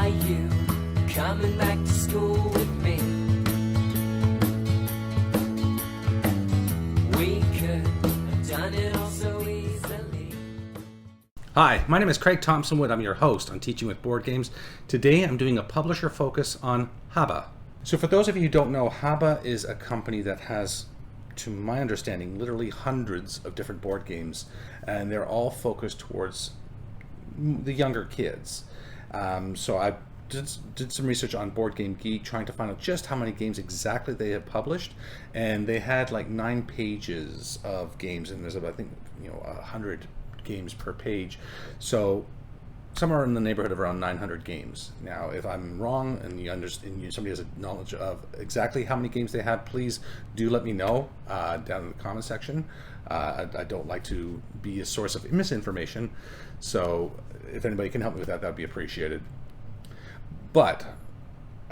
Are you coming back to school with me? We could have done it all so easily. Hi, my name is Craig Thompson Wood. I'm your host on Teaching with Board Games. Today I'm doing a publisher focus on Haba. So for those of you who don't know, Haba is a company that has, to my understanding, literally hundreds of different board games, and they're all focused towards the younger kids. So I did some research on Board Game Geek, trying to find out just how many games exactly they have published, and they had like 9 pages of games, and there's about, I think, 100 games per page. So somewhere in the neighborhood of around 900 games. Now, if I'm wrong and somebody has a knowledge of exactly how many games they have, please do let me know down in the comment section. I don't like to be a source of misinformation, so if anybody can help me with that, that would be appreciated. But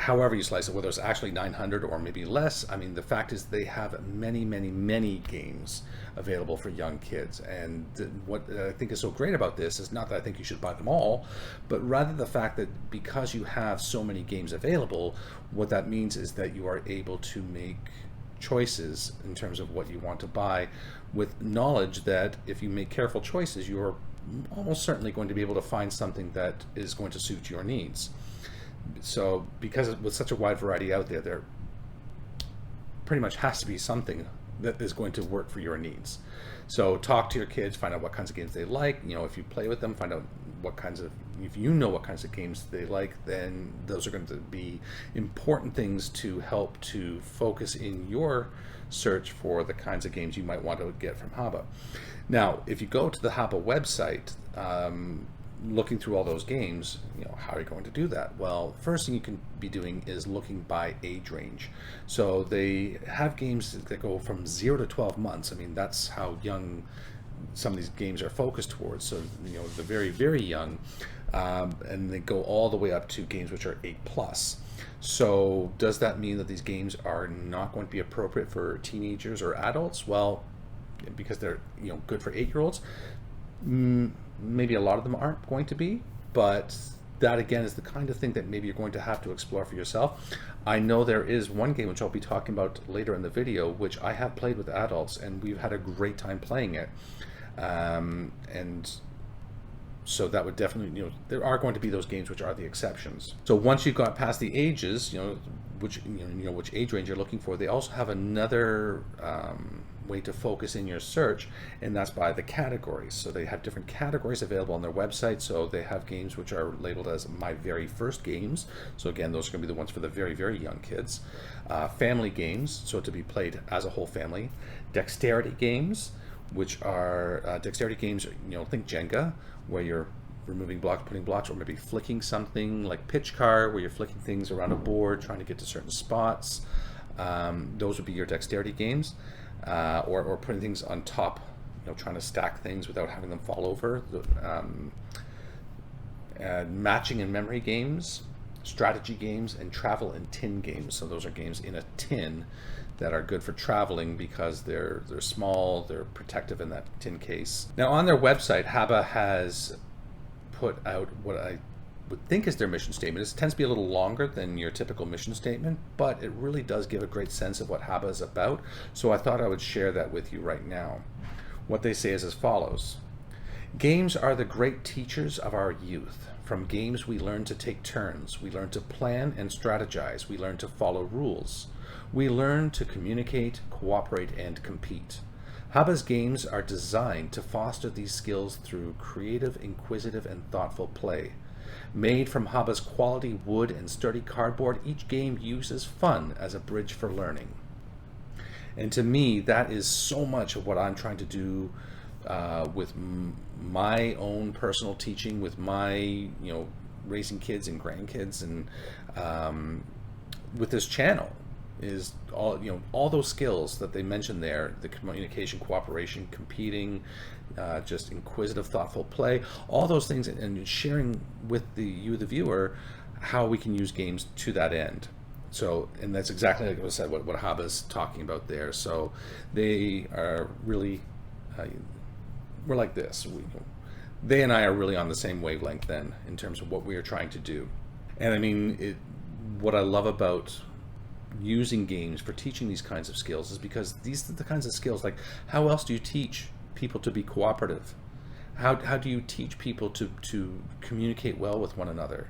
however you slice it, whether it's actually 900 or maybe less, I mean, the fact is they have many, many, many games available for young kids. And what I think is so great about this is not that I think you should buy them all, but rather the fact that because you have so many games available, what that means is that you are able to make choices in terms of what you want to buy, with knowledge that if you make careful choices, you're almost certainly going to be able to find something that is going to suit your needs. So because with such a wide variety out there, there pretty much has to be something that is going to work for your needs. So talk to your kids, find out what kinds of games they like. If you play with them, find out if you know what kinds of games they like, then those are going to be important things to help to focus in your search for the kinds of games you might want to get from Haba. Now, if you go to the Haba website, looking through all those games, how are you going to do that? Well, first thing you can be doing is looking by age range. So they have games that go from 0 to 12 months. I mean, that's how young some of these games are focused towards. So, the very, very young, and they go all the way up to games which are 8+. So does that mean that these games are not going to be appropriate for teenagers or adults? Well, because they're good for 8-year-olds, maybe a lot of them aren't going to be, but that again is the kind of thing that maybe you're going to have to explore for yourself. I know there is one game which I'll be talking about later in the video, which I have played with adults, and we've had a great time playing it. And so that would definitely, there are going to be those games which are the exceptions. So once you've got past the ages, which age range you're looking for, they also have another way to focus in your search, and that's by the categories. So they have different categories available on their website. So they have games which are labeled as my very first games. So again, those are going to be the ones for the very, very young kids. Family games, so to be played as a whole family. Dexterity games, which are dexterity games, think Jenga, where you're removing blocks, putting blocks, or maybe flicking something like pitch car, where you're flicking things around a board, trying to get to certain spots. Those would be your dexterity games. Or putting things on top, trying to stack things without having them fall over. Matching and memory games, strategy games, and travel and tin games. So those are games in a tin that are good for traveling because they're small, they're protective in that tin case. Now on their website, Haba has put out what I would think is their mission statement. It tends to be a little longer than your typical mission statement, but it really does give a great sense of what Haba is about. So I thought I would share that with you right now. What they say is as follows: games are the great teachers of our youth. From games we learn to take turns, we learn to plan and strategize, we learn to follow rules. We learn to communicate, cooperate, and compete. Haba's games are designed to foster these skills through creative, inquisitive, and thoughtful play. Made from Haba's quality wood and sturdy cardboard, each game uses fun as a bridge for learning. And to me, that is so much of what I'm trying to do with my own personal teaching, with my, raising kids and grandkids, and with this channel. Is all those skills that they mentioned there: the communication, cooperation, competing, just inquisitive, thoughtful play, all those things, and sharing with you, the viewer, how we can use games to that end. So, and that's exactly like I said, what Haba's talking about there. So they are really, we're like this. They and I are really on the same wavelength then, in terms of what we are trying to do. And I mean, what I love about using games for teaching these kinds of skills is because these are the kinds of skills, like how else do you teach people to be cooperative? How do you teach people to communicate well with one another?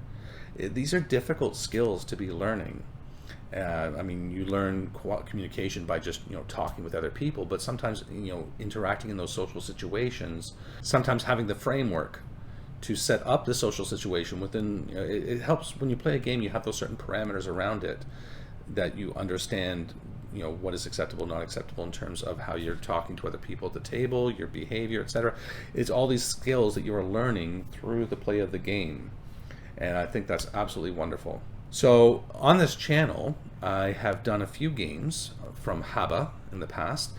These are difficult skills to be learning. I mean, you learn communication by just talking with other people, but sometimes interacting in those social situations, sometimes having the framework to set up the social situation within. It helps when you play a game. You have those certain parameters around it that you understand. What is acceptable, not acceptable in terms of how you're talking to other people at the table, your behavior, etc. It's all these skills that you are learning through the play of the game, and I think that's absolutely wonderful. So on this channel, I have done a few games from Haba in the past,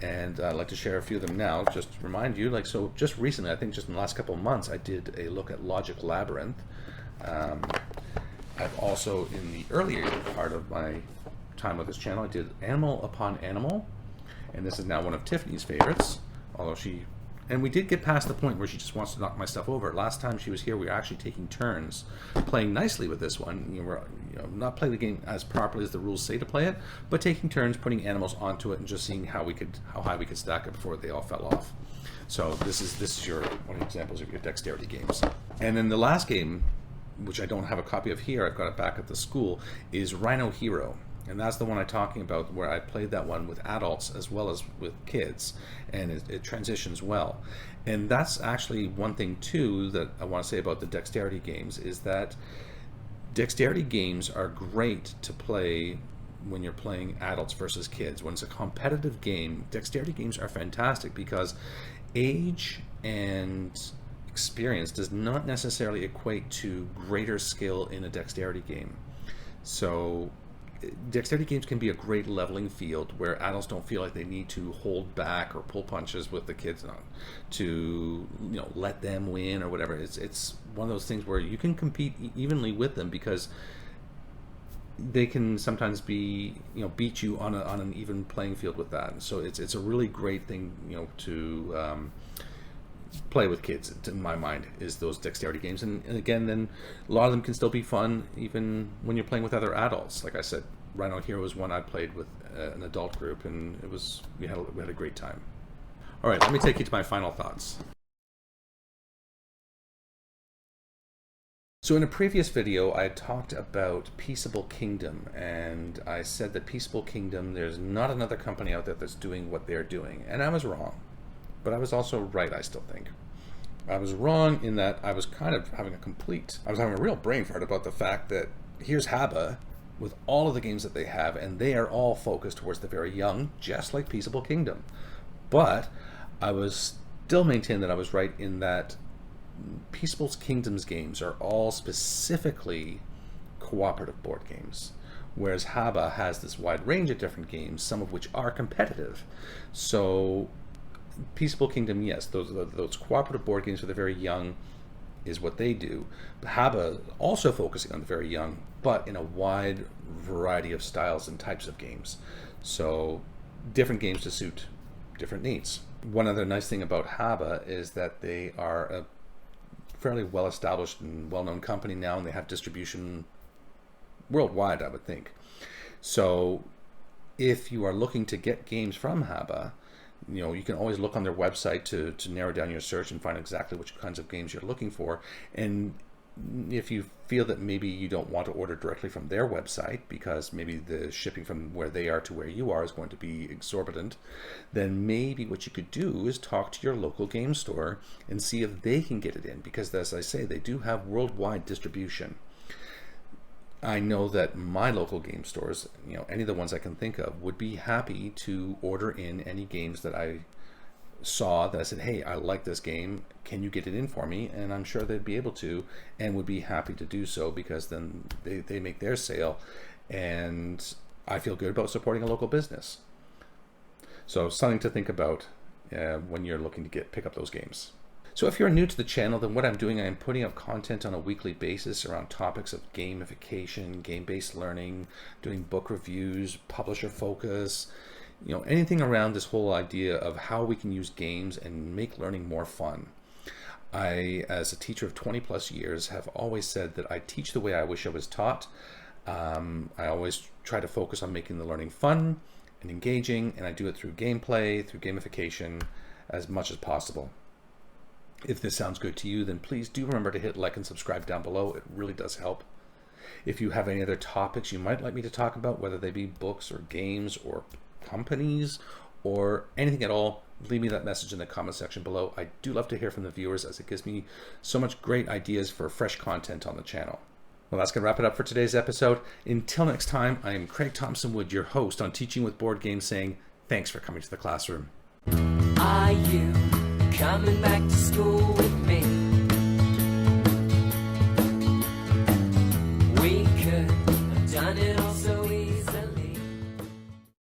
and I'd like to share a few of them now. Just to remind you, so just recently, I think just in the last couple of months, I did a look at Logic Labyrinth. I've also, in the earlier part of my time with this channel, I did Animal Upon Animal, and this is now one of Tiffany's favorites, although and we did get past the point where she just wants to knock my stuff over. Last time she was here, we were actually taking turns playing nicely with this one. We're not playing the game as properly as the rules say to play it, but taking turns putting animals onto it and just seeing how high we could stack it before they all fell off. So this is one of the examples of your dexterity games. And then the last game, which I don't have a copy of here, I've got it back at the school, is Rhino Hero. And that's the one I'm talking about, where I played that one with adults as well as with kids, and it transitions well. And that's actually one thing too that I want to say about the dexterity games, is that dexterity games are great to play when you're playing adults versus kids. When it's a competitive game, dexterity games are fantastic because age and experience does not necessarily equate to greater skill in a dexterity game. So dexterity games can be a great leveling field where adults don't feel like they need to hold back or pull punches with the kids to let them win or whatever. It's one of those things where you can compete evenly with them because they can sometimes be beat you on an even playing field with that. So it's a really great thing to play with kids, in my mind, is those dexterity games. And again, then a lot of them can still be fun even when you're playing with other adults. Like I said, Rhino Hero was one I played with an adult group, and we had a great time. All right, let me take you to my final thoughts. So in a previous video, I talked about Peaceable Kingdom, and I said that Peaceable Kingdom, there's not another company out there that's doing what they're doing, and I was wrong. But I was also right, I still think. I was wrong in that I was kind of having a real brain fart about the fact that here's Haba with all of the games that they have, and they are all focused towards the very young, just like Peaceable Kingdom. But I was still maintain that I was right in that Peaceable Kingdom's games are all specifically cooperative board games, whereas Haba has this wide range of different games, some of which are competitive. So Peaceable Kingdom, yes, those cooperative board games for the very young is what they do. But Haba also focusing on the very young, but in a wide variety of styles and types of games. So different games to suit different needs. One other nice thing about Haba is that they are a fairly well-established and well-known company now, and they have distribution worldwide, I would think. So if you are looking to get games from Haba, you can always look on their website to narrow down your search and find exactly which kinds of games you're looking for. And if you feel that maybe you don't want to order directly from their website because maybe the shipping from where they are to where you are is going to be exorbitant, then maybe what you could do is talk to your local game store and see if they can get it in, because as I say, they do have worldwide distribution. I know that my local game stores, any of the ones I can think of, would be happy to order in any games that I saw that I said, hey, I like this game, can you get it in for me? And I'm sure they'd be able to, and would be happy to do so, because then they make their sale, and I feel good about supporting a local business. So something to think about when you're looking to pick up those games. So if you're new to the channel, then what I'm doing, I'm putting up content on a weekly basis around topics of gamification, game-based learning, doing book reviews, publisher focus, anything around this whole idea of how we can use games and make learning more fun. I, as a teacher of 20 plus years, have always said that I teach the way I wish I was taught. I always try to focus on making the learning fun and engaging, and I do it through gameplay, through gamification, as much as possible. If this sounds good to you, then please do remember to hit like and subscribe down below. It really does help. If you have any other topics you might like me to talk about, whether they be books or games or companies or anything at all, leave me that message in the comment section below. I do love to hear from the viewers, as it gives me so much great ideas for fresh content on the channel. Well, that's going to wrap it up for today's episode. Until next time, I am Craig Thompson Wood, your host on Teaching with Board Games, saying thanks for coming to the classroom. Are you coming back to school with